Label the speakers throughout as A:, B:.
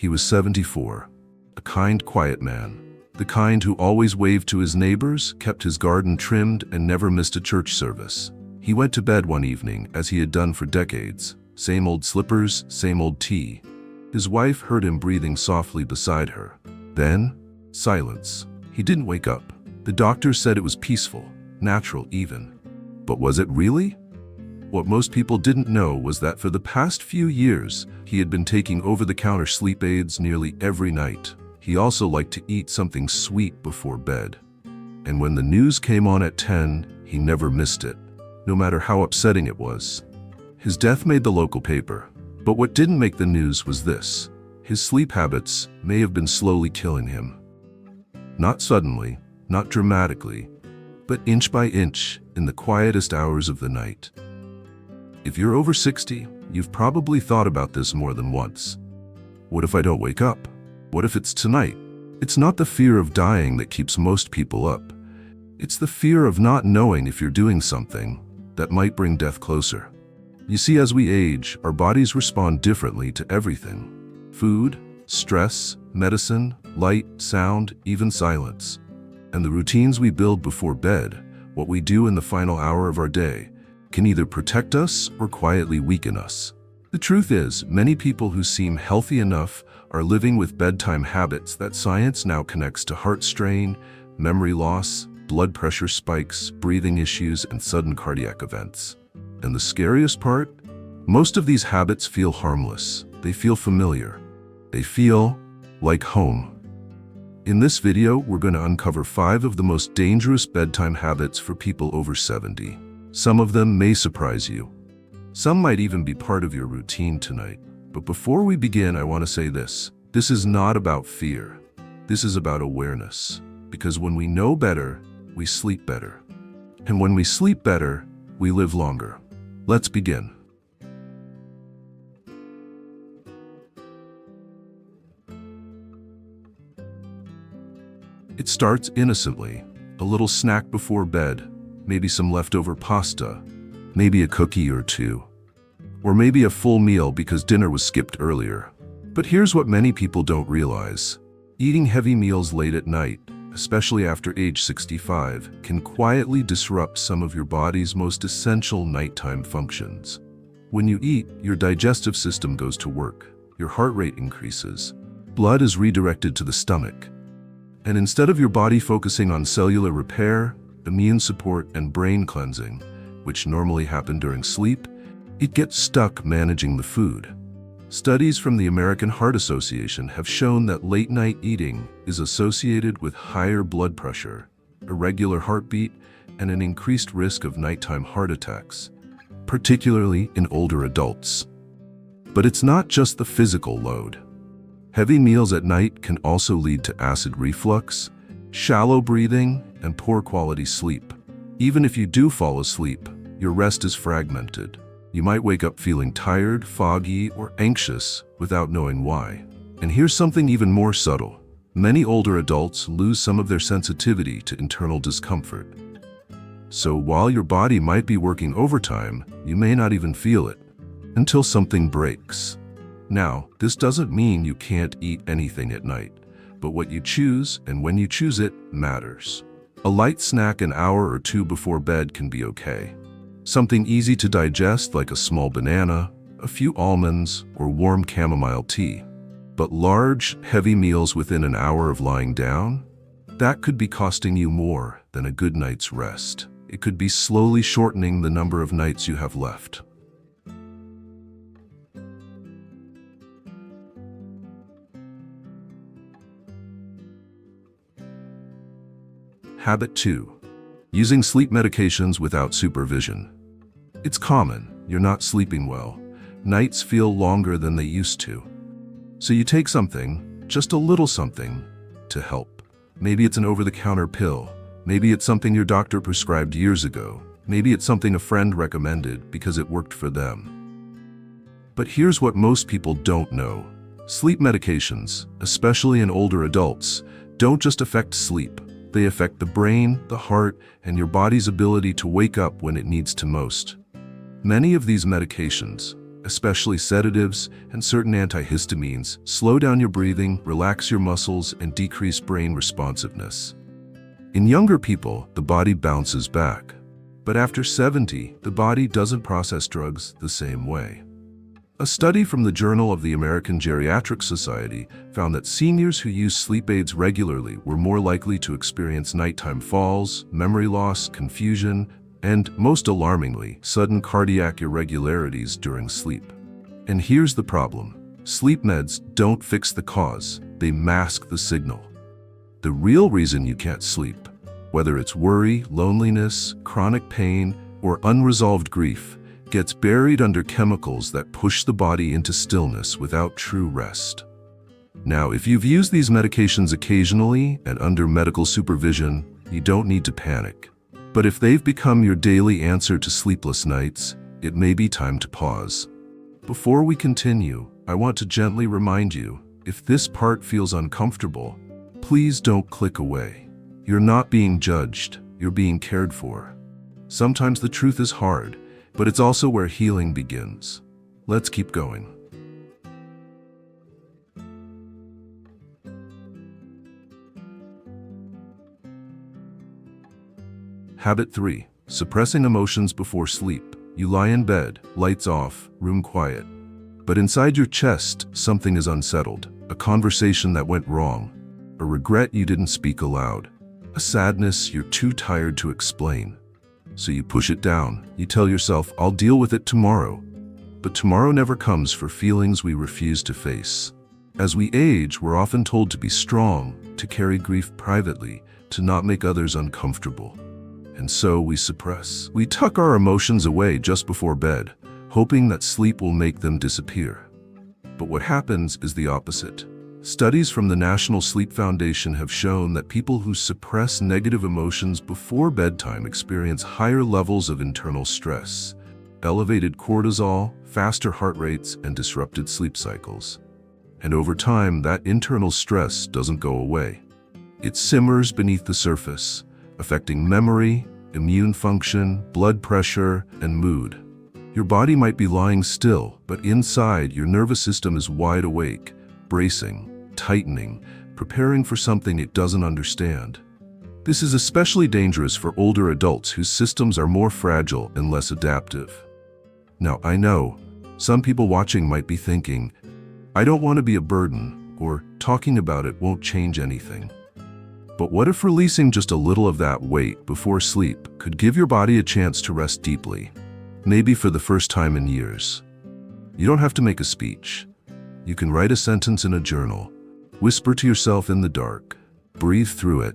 A: He was 74, a kind, quiet man. The kind who always waved to his neighbors, kept his garden trimmed, and never missed a church service. He went to bed one evening, as he had done for decades. Same old slippers, same old tea. His wife heard him breathing softly beside her. Then, silence. He didn't wake up. The doctor said it was peaceful, natural even. But was it really? What most people didn't know was that for the past few years, he had been taking over-the-counter sleep aids nearly every night. He also liked to eat something sweet before bed. And when the news came on at 10, he never missed it, no matter how upsetting it was. His death made the local paper, but what didn't make the news was this. His sleep habits may have been slowly killing him. Not suddenly, not dramatically, but inch by inch in the quietest hours of the night. If you're over 60, you've probably thought about this more than once. What if I don't wake up? What if it's tonight? It's not the fear of dying that keeps most people up. It's the fear of not knowing if you're doing something that might bring death closer. You see, as we age, our bodies respond differently to everything. Food, stress, medicine, light, sound, even silence. And the routines we build before bed, what we do in the final hour of our day, can either protect us or quietly weaken us. The truth is, many people who seem healthy enough are living with bedtime habits that science now connects to heart strain, memory loss, blood pressure spikes, breathing issues, and sudden cardiac events. And the scariest part? Most of these habits feel harmless. They feel familiar. They feel like home. In this video, we're going to uncover 5 of the most dangerous bedtime habits for people over 70. Some of them may surprise you. Some might even be part of your routine tonight. But before we begin, I want to say this. This is not about fear. This is about awareness. Because when we know better, we sleep better. And when we sleep better, we live longer. Let's begin. It starts innocently. A little snack before bed, maybe some leftover pasta, maybe a cookie or two. Or maybe a full meal because dinner was skipped earlier. But here's what many people don't realize. Eating heavy meals late at night, especially after age 65, can quietly disrupt some of your body's most essential nighttime functions. When you eat, your digestive system goes to work, your heart rate increases, blood is redirected to the stomach. And instead of your body focusing on cellular repair, immune support, and brain cleansing, which normally happen during sleep, it gets stuck managing the food. Studies from the American Heart Association have shown that late-night eating is associated with higher blood pressure, irregular heartbeat, and an increased risk of nighttime heart attacks, particularly in older adults. But it's not just the physical load. Heavy meals at night can also lead to acid reflux, shallow breathing, and poor quality sleep. Even if you do fall asleep, your rest is fragmented. You might wake up feeling tired, foggy, or anxious without knowing why. And here's something even more subtle. Many older adults lose some of their sensitivity to internal discomfort. So while your body might be working overtime, you may not even feel it until something breaks. Now, this doesn't mean you can't eat anything at night, but what you choose and when you choose it matters. A light snack an hour or 2 before bed can be okay. Something easy to digest like a small banana, a few almonds, or warm chamomile tea. But large, heavy meals within an hour of lying down? That could be costing you more than a good night's rest. It could be slowly shortening the number of nights you have left. Habit 2. Using sleep medications without supervision. It's common. You're not sleeping well. Nights feel longer than they used to. So you take something, just a little something, to help. Maybe it's an over-the-counter pill. Maybe it's something your doctor prescribed years ago. Maybe it's something a friend recommended because it worked for them. But here's what most people don't know. Sleep medications, especially in older adults, don't just affect sleep. They affect the brain, the heart, and your body's ability to wake up when it needs to most. Many of these medications, especially sedatives and certain antihistamines, slow down your breathing, relax your muscles, and decrease brain responsiveness. In younger people, the body bounces back. But after 70, the body doesn't process drugs the same way. A study from the Journal of the American Geriatric Society found that seniors who use sleep aids regularly were more likely to experience nighttime falls, memory loss, confusion, and, most alarmingly, sudden cardiac irregularities during sleep. And here's the problem. Sleep meds don't fix the cause, they mask the signal. The real reason you can't sleep, whether it's worry, loneliness, chronic pain, or unresolved grief, gets buried under chemicals that push the body into stillness without true rest. Now, if you've used these medications occasionally and under medical supervision, you don't need to panic. But if they've become your daily answer to sleepless nights, it may be time to pause. Before we continue, I want to gently remind you, if this part feels uncomfortable, please don't click away. You're not being judged, you're being cared for. Sometimes the truth is hard, but it's also where healing begins. Let's keep going. Habit 3. Suppressing emotions before sleep. You lie in bed, lights off, room quiet. But inside your chest, something is unsettled. A conversation that went wrong. A regret you didn't speak aloud. A sadness you're too tired to explain. So you push it down. You tell yourself, I'll deal with it tomorrow. But tomorrow never comes for feelings we refuse to face. As we age, we're often told to be strong, to carry grief privately, to not make others uncomfortable. And so we suppress. We tuck our emotions away just before bed, hoping that sleep will make them disappear. But what happens is the opposite. Studies from the National Sleep Foundation have shown that people who suppress negative emotions before bedtime experience higher levels of internal stress, elevated cortisol, faster heart rates, and disrupted sleep cycles. And over time, that internal stress doesn't go away. It simmers beneath the surface, affecting memory, immune function, blood pressure, and mood. Your body might be lying still, but inside, your nervous system is wide awake, bracing, tightening, preparing for something it doesn't understand. This is especially dangerous for older adults whose systems are more fragile and less adaptive. Now, I know, some people watching might be thinking, I don't want to be a burden, or talking about it won't change anything. But what if releasing just a little of that weight before sleep could give your body a chance to rest deeply, maybe for the first time in years? You don't have to make a speech. You can write a sentence in a journal, whisper to yourself in the dark, breathe through it.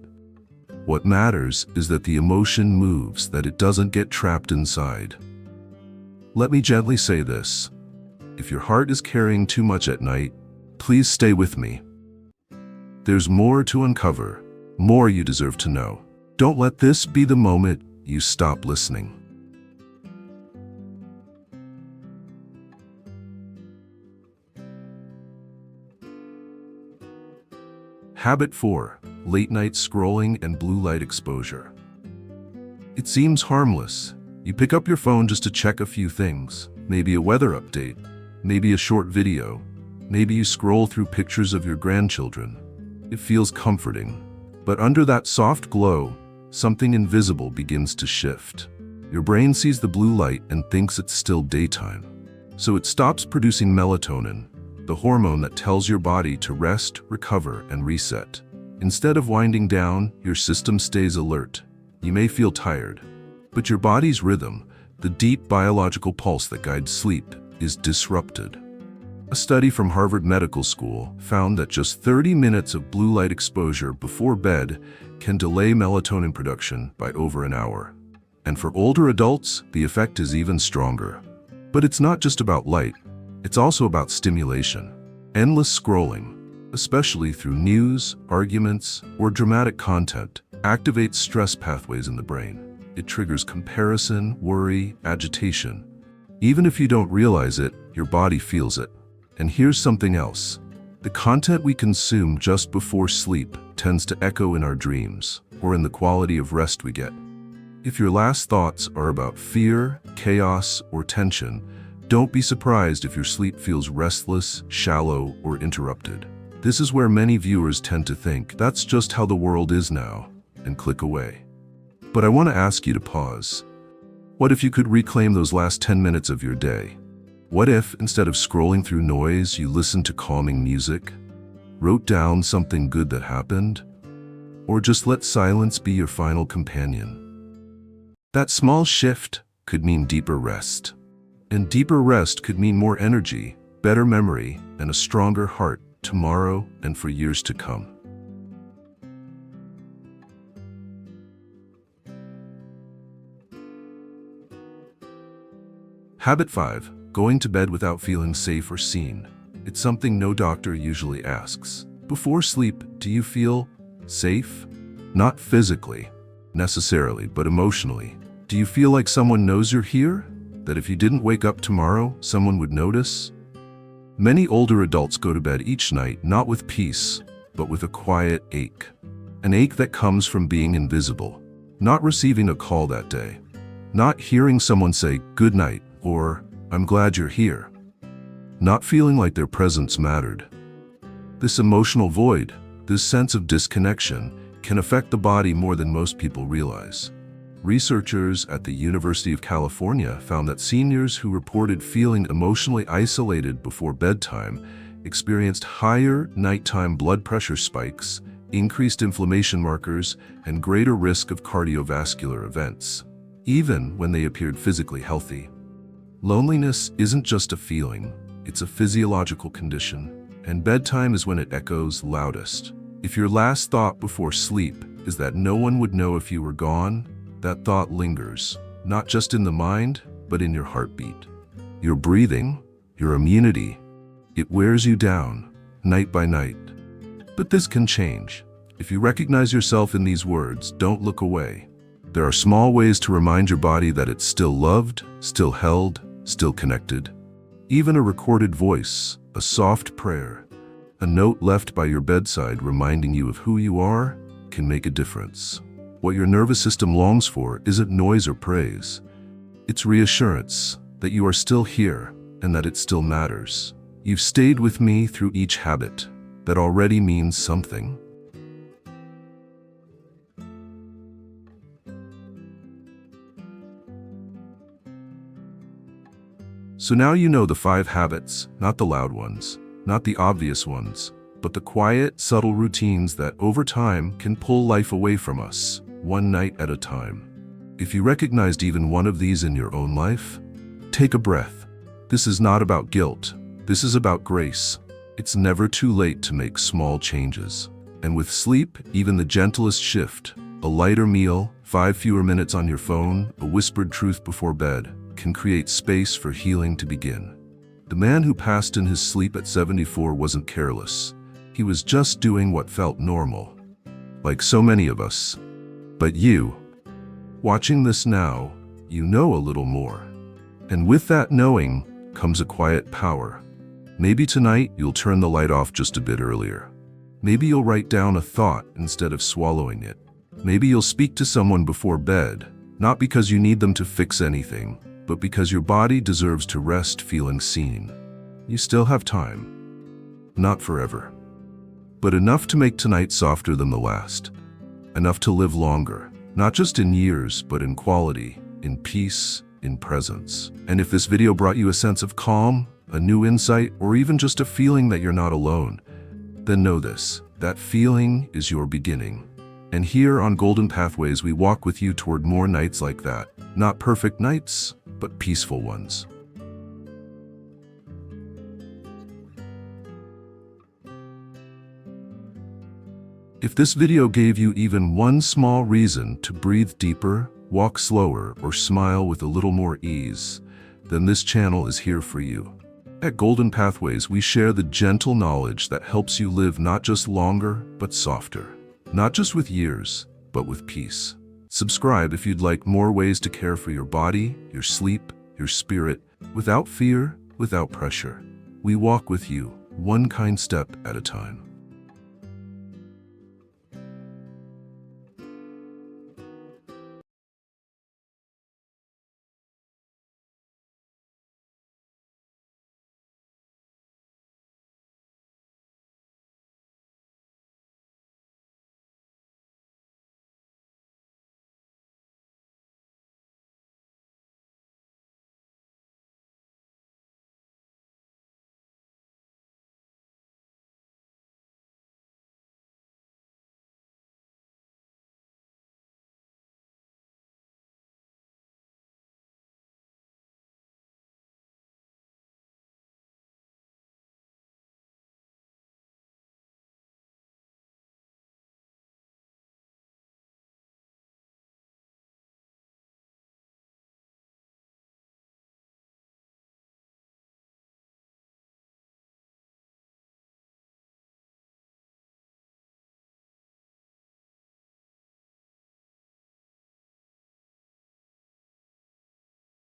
A: What matters is that the emotion moves, that it doesn't get trapped inside. Let me gently say this. If your heart is carrying too much at night, please stay with me. There's more to uncover, more you deserve to know. Don't let this be the moment you stop listening. Habit 4. Late night scrolling and blue light exposure. It seems harmless. You pick up your phone just to check a few things, maybe a weather update, maybe a short video, maybe you scroll through pictures of your grandchildren. It feels comforting. But under that soft glow, something invisible begins to shift. Your brain sees the blue light and thinks it's still daytime. So it stops producing melatonin, the hormone that tells your body to rest, recover, and reset. Instead of winding down, your system stays alert. You may feel tired, but your body's rhythm, the deep biological pulse that guides sleep, is disrupted. A study from Harvard Medical School found that just 30 minutes of blue light exposure before bed can delay melatonin production by over an hour. And for older adults, the effect is even stronger. But it's not just about light. It's also about stimulation. Endless scrolling, especially through news, arguments, or dramatic content, activates stress pathways in the brain. It triggers comparison, worry, agitation. Even if you don't realize it, your body feels it. And here's something else. The content we consume just before sleep tends to echo in our dreams, or in the quality of rest we get. If your last thoughts are about fear, chaos, or tension, Don't be surprised if your sleep feels restless, shallow, or interrupted. This is where many viewers tend to think that's just how the world is now, and click away. But I want to ask you to pause. What if you could reclaim those last 10 minutes of your day? What if, instead of scrolling through noise, you listened to calming music, wrote down something good that happened, or just let silence be your final companion? That small shift could mean deeper rest. And deeper rest could mean more energy, better memory, and a stronger heart tomorrow and for years to come. Habit 5. Going to bed without feeling safe or seen. It's something no doctor usually asks. Before sleep, do you feel safe? Not physically, necessarily, but emotionally. Do you feel like someone knows you're here? That if you didn't wake up tomorrow, someone would notice? Many older adults go to bed each night not with peace, but with a quiet ache. An ache that comes from being invisible, not receiving a call that day, not hearing someone say good night or I'm glad you're here, not feeling like their presence mattered. This emotional void, this sense of disconnection, can affect the body more than most people realize. Researchers at the University of California found that seniors who reported feeling emotionally isolated before bedtime experienced higher nighttime blood pressure spikes, increased inflammation markers, and greater risk of cardiovascular events, even when they appeared physically healthy. Loneliness isn't just a feeling, it's a physiological condition, and bedtime is when it echoes loudest. If your last thought before sleep is that no one would know if you were gone, that thought lingers, not just in the mind, but in your heartbeat. Your breathing, your immunity, it wears you down, night by night. But this can change. If you recognize yourself in these words, don't look away. There are small ways to remind your body that it's still loved, still held, still connected. Even a recorded voice, a soft prayer, a note left by your bedside reminding you of who you are, can make a difference. What your nervous system longs for isn't noise or praise. It's reassurance that you are still here and that it still matters. You've stayed with me through each habit. That already means something. So now you know the 5 habits, not the loud ones, not the obvious ones, but the quiet, subtle routines that over time can pull life away from us, one night at a time. If you recognized even one of these in your own life, take a breath. This is not about guilt. This is about grace. It's never too late to make small changes. And with sleep, even the gentlest shift, a lighter meal, 5 fewer minutes on your phone, a whispered truth before bed, can create space for healing to begin. The man who passed in his sleep at 74 wasn't careless. He was just doing what felt normal. Like so many of us. But you, watching this now, you know a little more. And with that knowing comes a quiet power. Maybe tonight you'll turn the light off just a bit earlier. Maybe you'll write down a thought instead of swallowing it. Maybe you'll speak to someone before bed, not because you need them to fix anything, but because your body deserves to rest feeling seen. You still have time. Not forever. But enough to make tonight softer than the last. Enough to live longer, not just in years, but in quality, in peace, in presence. And if this video brought you a sense of calm, a new insight, or even just a feeling that you're not alone, then know this, that feeling is your beginning. And here on Golden Pathways, we walk with you toward more nights like that. Not perfect nights, but peaceful ones. If this video gave you even one small reason to breathe deeper, walk slower, or smile with a little more ease, then this channel is here for you. At Golden Pathways, we share the gentle knowledge that helps you live not just longer, but softer. Not just with years, but with peace. Subscribe if you'd like more ways to care for your body, your sleep, your spirit, without fear, without pressure. We walk with you, one kind step at a time.